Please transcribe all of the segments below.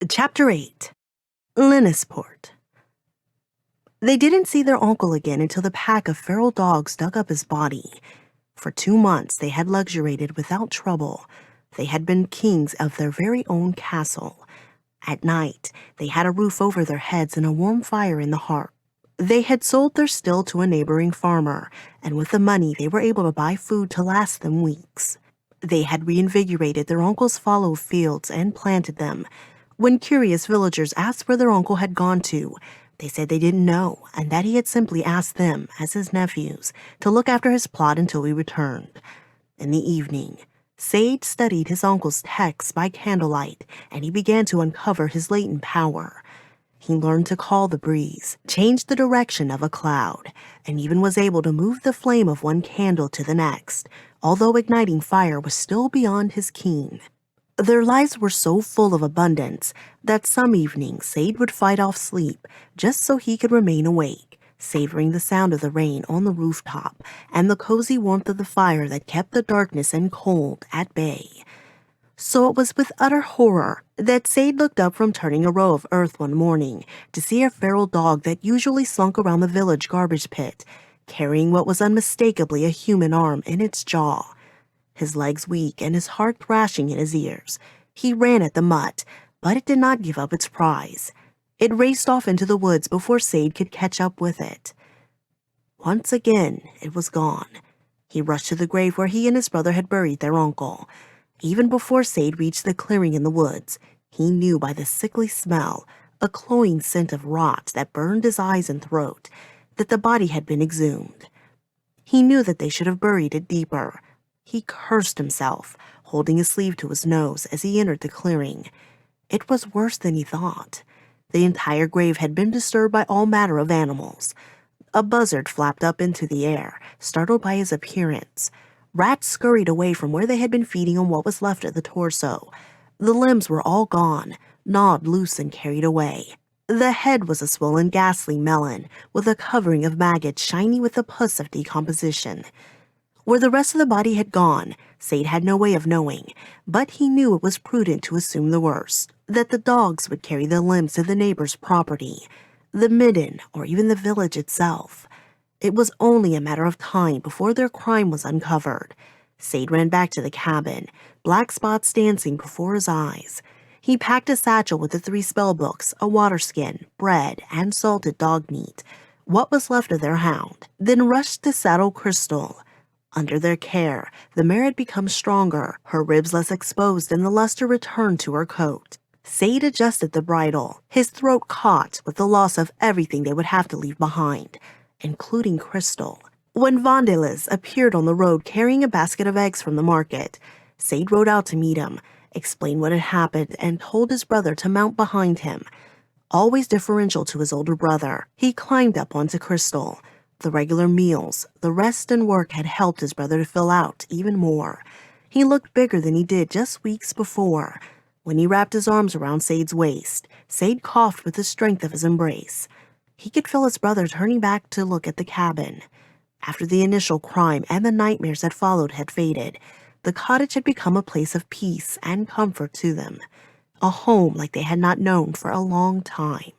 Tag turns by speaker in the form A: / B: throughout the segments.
A: Chapter 8. Linnisport. They didn't see their uncle again until the pack of feral dogs dug up his body. For 2 months they had luxuriated without trouble. They had been kings of their very own castle. At night, they had a roof over their heads and a warm fire in the hearth. They had sold their still to a neighboring farmer, and with the money they were able to buy food to last them weeks. They had reinvigorated their uncle's fallow fields and planted them. When curious villagers asked where their uncle had gone to, they said they didn't know and that he had simply asked them, as his nephews, to look after his plot until he returned. In the evening, Sade studied his uncle's texts by candlelight, and he began to uncover his latent power. He learned to call the breeze, change the direction of a cloud, and even was able to move the flame of one candle to the next, although igniting fire was still beyond his ken. Their lives were so full of abundance that some evenings Sade would fight off sleep just so he could remain awake, savoring the sound of the rain on the rooftop and the cozy warmth of the fire that kept the darkness and cold at bay. So it was with utter horror that Sade looked up from turning a row of earth one morning to see a feral dog that usually slunk around the village garbage pit, carrying what was unmistakably a human arm in its jaw. His legs weak and his heart thrashing in his ears, he ran at the mutt, but it did not give up its prize. It raced off into the woods before Sade could catch up with it. Once again, it was gone. He rushed to the grave where he and his brother had buried their uncle. Even before Sade reached the clearing in the woods, he knew by the sickly smell, a cloying scent of rot that burned his eyes and throat, that the body had been exhumed. He knew that they should have buried it deeper. He cursed himself, holding his sleeve to his nose as he entered the clearing. It was worse than he thought. The entire grave had been disturbed by all manner of animals. A buzzard flapped up into the air, startled by his appearance. Rats scurried away from where they had been feeding on what was left of the torso. The limbs were all gone, gnawed loose and carried away. The head was a swollen, ghastly melon, with a covering of maggots shiny with the pus of decomposition. Where the rest of the body had gone, Sade had no way of knowing, but he knew it was prudent to assume the worst, that the dogs would carry the limbs to the neighbor's property, the midden, or even the village itself. It was only a matter of time before their crime was uncovered. Sade ran back to the cabin, black spots dancing before his eyes. He packed a satchel with the 3 spellbooks, a water skin, bread, and salted dog meat, what was left of their hound, then rushed to saddle Crystal. Under their care, the mare had become stronger, her ribs less exposed, and the luster returned to her coat. Sade adjusted the bridle, his throat caught with the loss of everything they would have to leave behind, including Crystal. When Vondales appeared on the road carrying a basket of eggs from the market, Sade rode out to meet him, explained what had happened, and told his brother to mount behind him. Always deferential to his older brother, he climbed up onto Crystal. The regular meals, the rest and work had helped his brother to fill out even more. He looked bigger than he did just weeks before. When he wrapped his arms around Sade's waist, Sade coughed with the strength of his embrace. He could feel his brother turning back to look at the cabin. After the initial crime and the nightmares that followed had faded, the cottage had become a place of peace and comfort to them, a home like they had not known for a long time.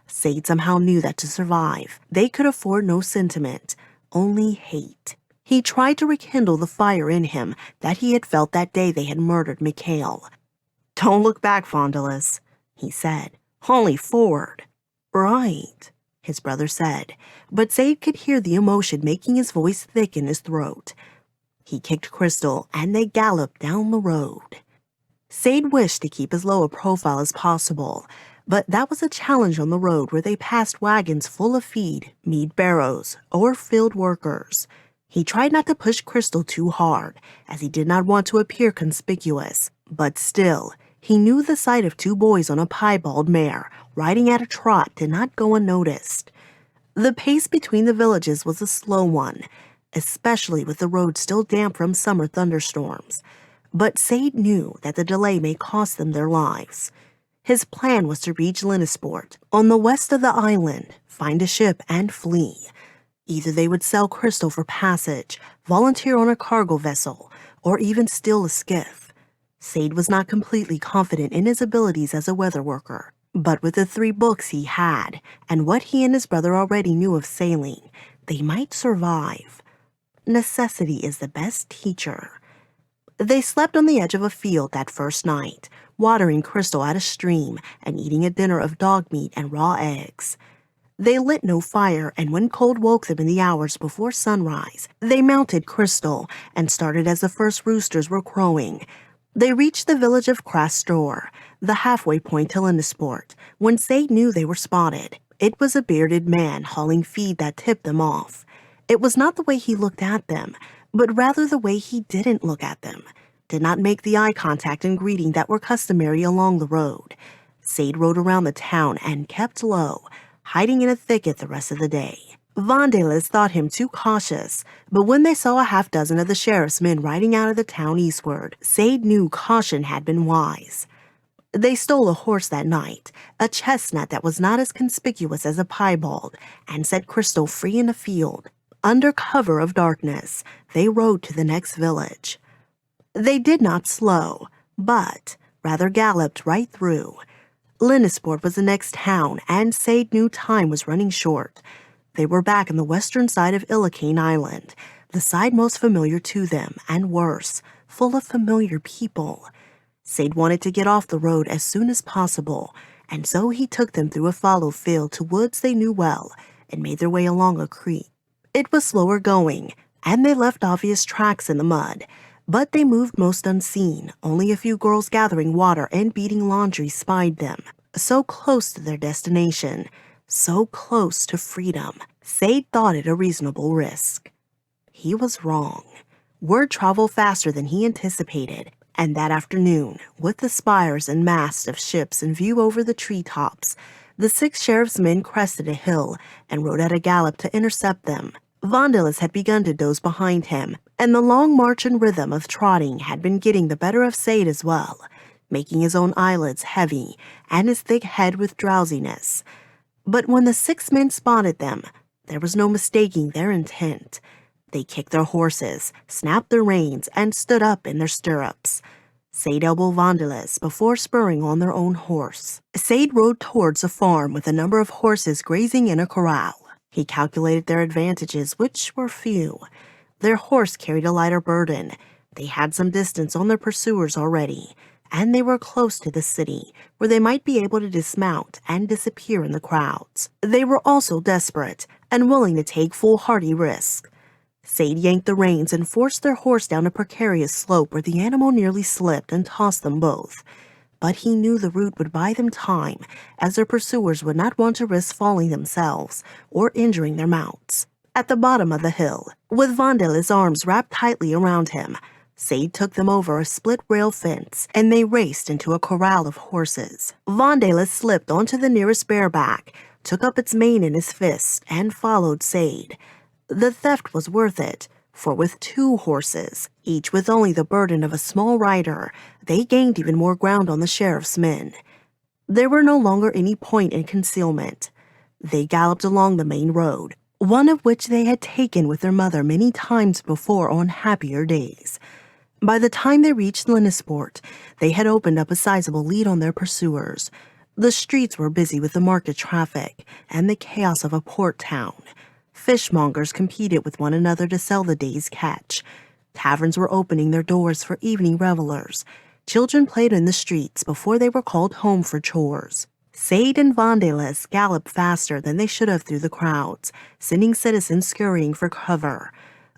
A: Sade somehow knew that to survive, they could afford no sentiment, only hate. He tried to rekindle the fire in him that he had felt that day they had murdered Mikhail. "Don't look back, Vondales," he said. "Only forward." "Right," his brother said, but Sade could hear the emotion making his voice thick in his throat. He kicked Crystal, and they galloped down the road. Sade wished to keep as low a profile as possible, but that was a challenge on the road where they passed wagons full of feed, meat barrows, or field workers. He tried not to push Crystal too hard, as he did not want to appear conspicuous, but still, he knew the sight of 2 boys on a piebald mare, riding at a trot, did not go unnoticed. The pace between the villages was a slow one, especially with the road still damp from summer thunderstorms. But Sade knew that the delay may cost them their lives. His plan was to reach Linnisport, on the west of the island, find a ship, and flee. Either they would sell Crystal for passage, volunteer on a cargo vessel, or even steal a skiff. Sade was not completely confident in his abilities as a weather worker, but with the 3 books he had, and what he and his brother already knew of sailing, they might survive. Necessity is the best teacher. They slept on the edge of a field that first night, watering Crystal at a stream and eating a dinner of dog meat and raw eggs. They lit no fire, and when cold woke them in the hours before sunrise, they mounted Crystal and started as the first roosters were crowing. They reached the village of Crastor, the halfway point to Lindasport, when Sade knew they were spotted. It was a bearded man hauling feed that tipped them off. It was not the way he looked at them, but rather the way he didn't look at them, did not make the eye contact and greeting that were customary along the road. Sade rode around the town and kept low, hiding in a thicket the rest of the day. Vondales thought him too cautious, but when they saw a half-dozen of the sheriff's men riding out of the town eastward, Sade knew caution had been wise. They stole a horse that night, a chestnut that was not as conspicuous as a piebald, and set Crystal free in a field. Under cover of darkness, they rode to the next village. They did not slow, but rather galloped right through. Lindasport was the next town, and Sade knew time was running short. They were back on the western side of Illicane Island, the side most familiar to them, and worse, full of familiar people. Sade wanted to get off the road as soon as possible, and so he took them through a fallow field to woods they knew well and made their way along a creek. It was slower going, and they left obvious tracks in the mud, but they moved most unseen. Only a few girls gathering water and beating laundry spied them. So close to their destination, so close to freedom, Sade thought it a reasonable risk. He was wrong. Word traveled faster than he anticipated, and that afternoon, with the spires and masts of ships in view over the treetops, the 6 sheriff's men crested a hill and rode at a gallop to intercept them. Vondales had begun to doze behind him, and the long march and rhythm of trotting had been getting the better of Sade as well, making his own eyelids heavy and his thick head with drowsiness. But when the 6 men spotted them, there was no mistaking their intent. They kicked their horses, snapped their reins, and stood up in their stirrups. Sade elbowed Vondales before spurring on their own horse. Sade rode towards a farm with a number of horses grazing in a corral. He calculated their advantages, which were few. Their horse carried a lighter burden. They had some distance on their pursuers already, and they were close to the city, where they might be able to dismount and disappear in the crowds. They were also desperate and willing to take foolhardy risks. Sade yanked the reins and forced their horse down a precarious slope where the animal nearly slipped and tossed them both. But he knew the route would buy them time, as their pursuers would not want to risk falling themselves or injuring their mounts. At the bottom of the hill, with Vondales' arms wrapped tightly around him, Sade took them over a split-rail fence, and they raced into a corral of horses. Vondales slipped onto the nearest bareback, took up its mane in his fist, and followed Sade. The theft was worth it, for with 2 horses, each with only the burden of a small rider, they gained even more ground on the sheriff's men. There were no longer any point in concealment. They galloped along the main road, one of which they had taken with their mother many times before on happier days. By the time they reached Lindasport, they had opened up a sizable lead on their pursuers. The streets were busy with the market traffic and the chaos of a port town. Fishmongers competed with one another to sell the day's catch. Taverns were opening their doors for evening revelers. Children played in the streets before they were called home for chores. Sade and Vondales galloped faster than they should have through the crowds, sending citizens scurrying for cover.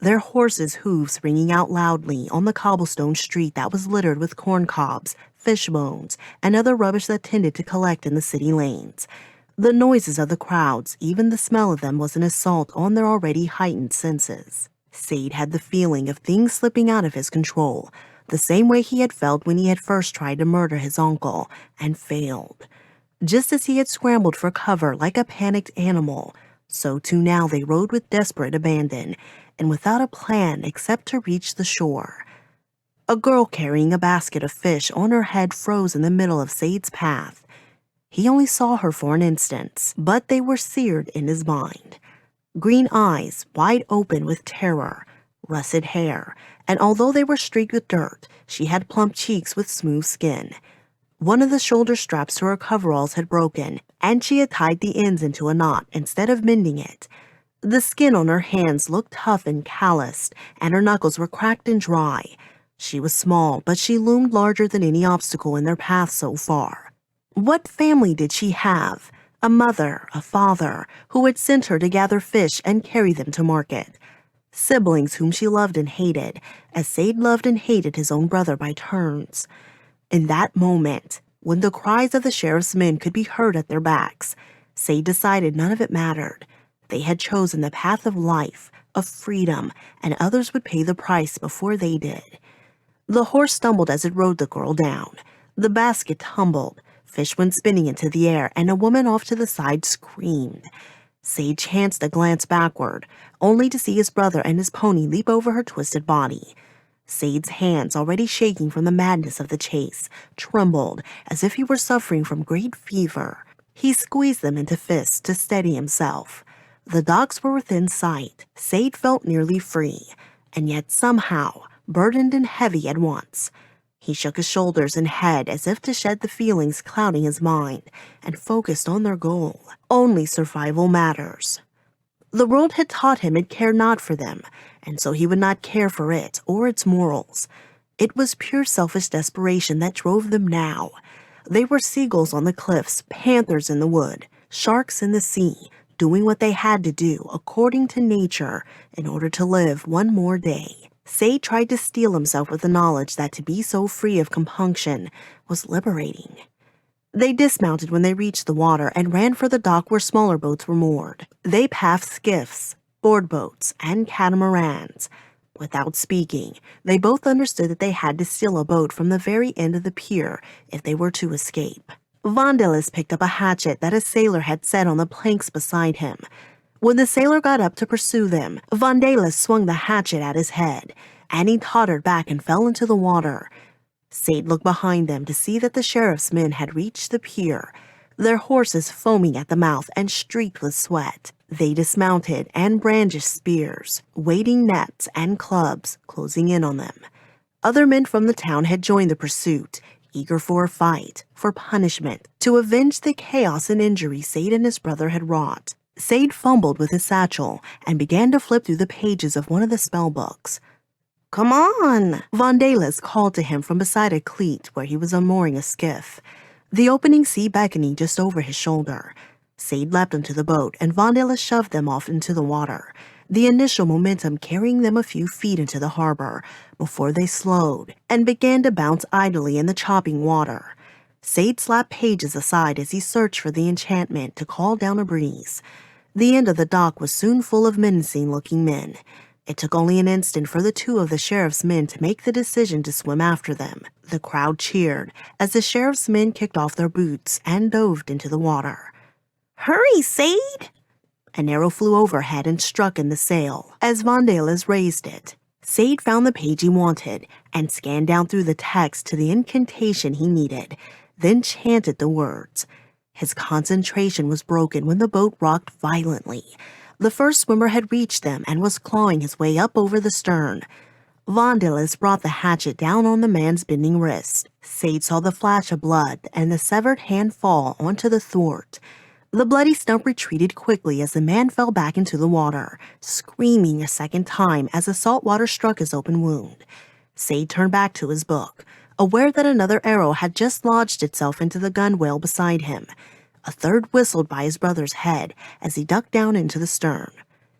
A: Their horses' hooves ringing out loudly on the cobblestone street that was littered with corn cobs, fish bones, and other rubbish that tended to collect in the city lanes. The noises of the crowds, even the smell of them, was an assault on their already heightened senses. Sade had the feeling of things slipping out of his control, the same way he had felt when he had first tried to murder his uncle, and failed. Just as he had scrambled for cover like a panicked animal, so too now they rode with desperate abandon, and without a plan except to reach the shore. A girl carrying a basket of fish on her head froze in the middle of Sade's path. He only saw her for an instant, but they were seared in his mind. Green eyes, wide open with terror, russet hair, and although they were streaked with dirt, she had plump cheeks with smooth skin. One of the shoulder straps to her coveralls had broken, and she had tied the ends into a knot instead of mending it. The skin on her hands looked tough and calloused, and her knuckles were cracked and dry. She was small, but she loomed larger than any obstacle in their path so far. What family did she have? A mother, a father, who had sent her to gather fish and carry them to market. Siblings whom she loved and hated, as Sade loved and hated his own brother by turns. In that moment, when the cries of the sheriff's men could be heard at their backs, Sade decided none of it mattered. They had chosen the path of life, of freedom, and others would pay the price before they did. The horse stumbled as it rode the girl down. The basket tumbled, fish went spinning into the air, and a woman off to the side screamed. Sade chanced a glance backward, only to see his brother and his pony leap over her twisted body. Sade's hands, already shaking from the madness of the chase, trembled as if he were suffering from great fever. He squeezed them into fists to steady himself. The dogs were within sight. Sade felt nearly free, and yet somehow burdened and heavy at once. He shook his shoulders and head as if to shed the feelings clouding his mind, and focused on their goal. Only survival matters. The world had taught him it cared not for them, and so he would not care for it or its morals. It was pure selfish desperation that drove them now. They were seagulls on the cliffs, panthers in the wood, sharks in the sea, doing what they had to do according to nature in order to live one more day. Sade tried to steel himself with the knowledge that to be so free of compunction was liberating. They dismounted when they reached the water and ran for the dock where smaller boats were moored. They passed skiffs, board boats, and catamarans. Without speaking, they both understood that they had to steal a boat from the very end of the pier if they were to escape. Vondales picked up a hatchet that a sailor had set on the planks beside him. When the sailor got up to pursue them, Vondales swung the hatchet at his head, and he tottered back and fell into the water. Sade looked behind them to see that the sheriff's men had reached the pier, their horses foaming at the mouth and streaked with sweat. They dismounted and brandished spears, wading nets and clubs, closing in on them. Other men from the town had joined the pursuit, eager for a fight, for punishment, to avenge the chaos and injury Sade and his brother had wrought. Sade fumbled with his satchel and began to flip through the pages of one of the spell books. "Come on!" Vondales called to him from beside a cleat where he was unmooring a skiff, the opening sea beckoning just over his shoulder. Sade leapt into the boat, and Vondales shoved them off into the water, the initial momentum carrying them a few feet into the harbor before they slowed and began to bounce idly in the chopping water. Sade slapped pages aside as he searched for the enchantment to call down a breeze. The end of the dock was soon full of menacing-looking men. It took only an instant for the two of the sheriff's men to make the decision to swim after them. The crowd cheered as the sheriff's men kicked off their boots and dove into the water. "Hurry, Sade!" An arrow flew overhead and struck in the sail as Vondales raised it. Sade found the page he wanted and scanned down through the text to the incantation he needed, then chanted the words. His concentration was broken when the boat rocked violently. The first swimmer had reached them and was clawing his way up over the stern. Vondales brought the hatchet down on the man's bending wrist. Sade saw the flash of blood and the severed hand fall onto the thwart. The bloody stump retreated quickly as the man fell back into the water, screaming a second time as the salt water struck his open wound. Sade turned back to his book, aware that another arrow had just lodged itself into the gunwale beside him. A third whistled by his brother's head as he ducked down into the stern.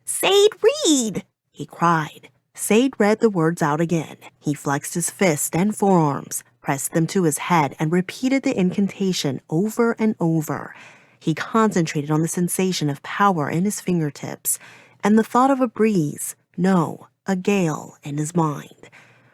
A: "Sade, read!" he cried. Sade read the words out again. He flexed his fists and forearms, pressed them to his head, and repeated the incantation over and over. He concentrated on the sensation of power in his fingertips and the thought of a breeze, no, a gale, in his mind.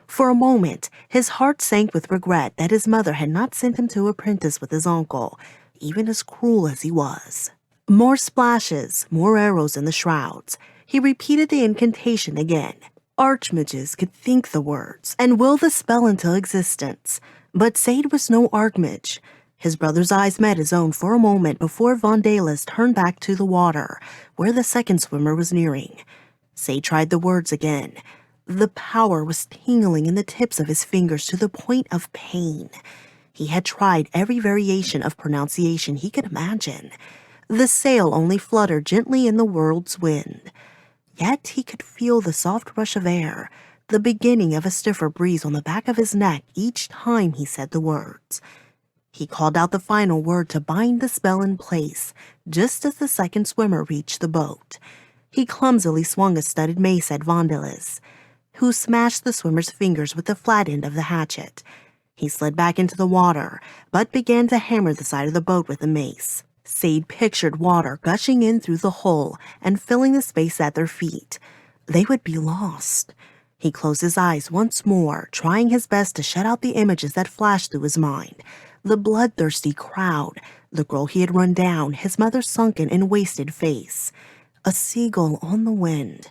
A: For a moment, his heart sank with regret that his mother had not sent him to apprentice with his uncle, even as cruel as he was. More splashes, more arrows in the shrouds. He repeated the incantation again. Archmages could think the words and will the spell into existence, but Sade was no archmage. His brother's eyes met his own for a moment before Vondales turned back to the water, where the second swimmer was nearing. Sade tried the words again. The power was tingling in the tips of his fingers to the point of pain. He had tried every variation of pronunciation he could imagine. The sail only fluttered gently in the world's wind. Yet he could feel the soft rush of air, the beginning of a stiffer breeze on the back of his neck each time he said the words. He called out the final word to bind the spell in place, just as the second swimmer reached the boat. He clumsily swung a studded mace at Vondales, who smashed the swimmer's fingers with the flat end of the hatchet. He slid back into the water, but began to hammer the side of the boat with the mace. Sade pictured water gushing in through the hole and filling the space at their feet. They would be lost. He closed his eyes once more, trying his best to shut out the images that flashed through his mind. The bloodthirsty crowd, the girl he had run down, his mother's sunken and wasted face. A seagull on the wind.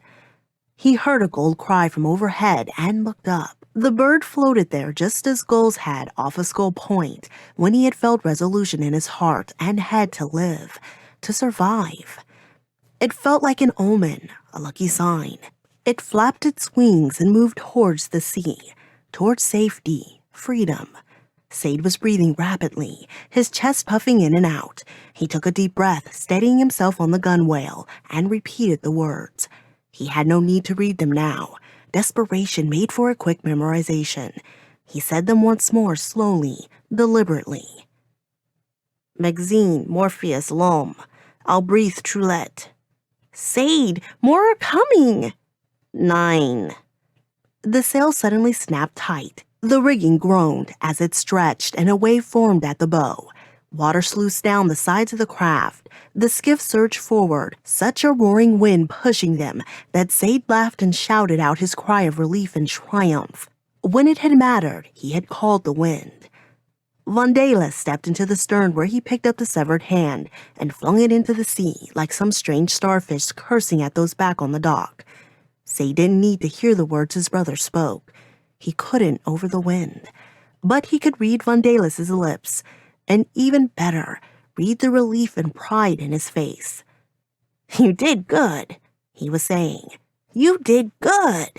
A: He heard a gull cry from overhead and looked up. The bird floated there just as gulls had off a Skull Point when he had felt resolution in his heart and had to live, to survive. It felt like an omen, a lucky sign. It flapped its wings and moved towards the sea, towards safety, freedom. Sade was breathing rapidly, his chest puffing in and out. He took a deep breath, steadying himself on the gunwale, and repeated the words. He had no need to read them now. Desperation made for a quick memorization. He said them once more, slowly, deliberately. Magazine, Morpheus, Lom. I'll breathe Trulette. Sade, more are coming! 9. The sail suddenly snapped tight. The rigging groaned as it stretched and a wave formed at the bow. Water sluiced down the sides of the craft. The skiff surged forward, such a roaring wind pushing them that Sade laughed and shouted out his cry of relief and triumph. When it had mattered, he had called the wind. Vondales stepped into the stern where he picked up the severed hand and flung it into the sea like some strange starfish cursing at those back on the dock. Sade didn't need to hear the words his brother spoke. He couldn't over the wind. But he could read Vondales' lips, and even better, read the relief and pride in his face. You did good, he was saying. You did good.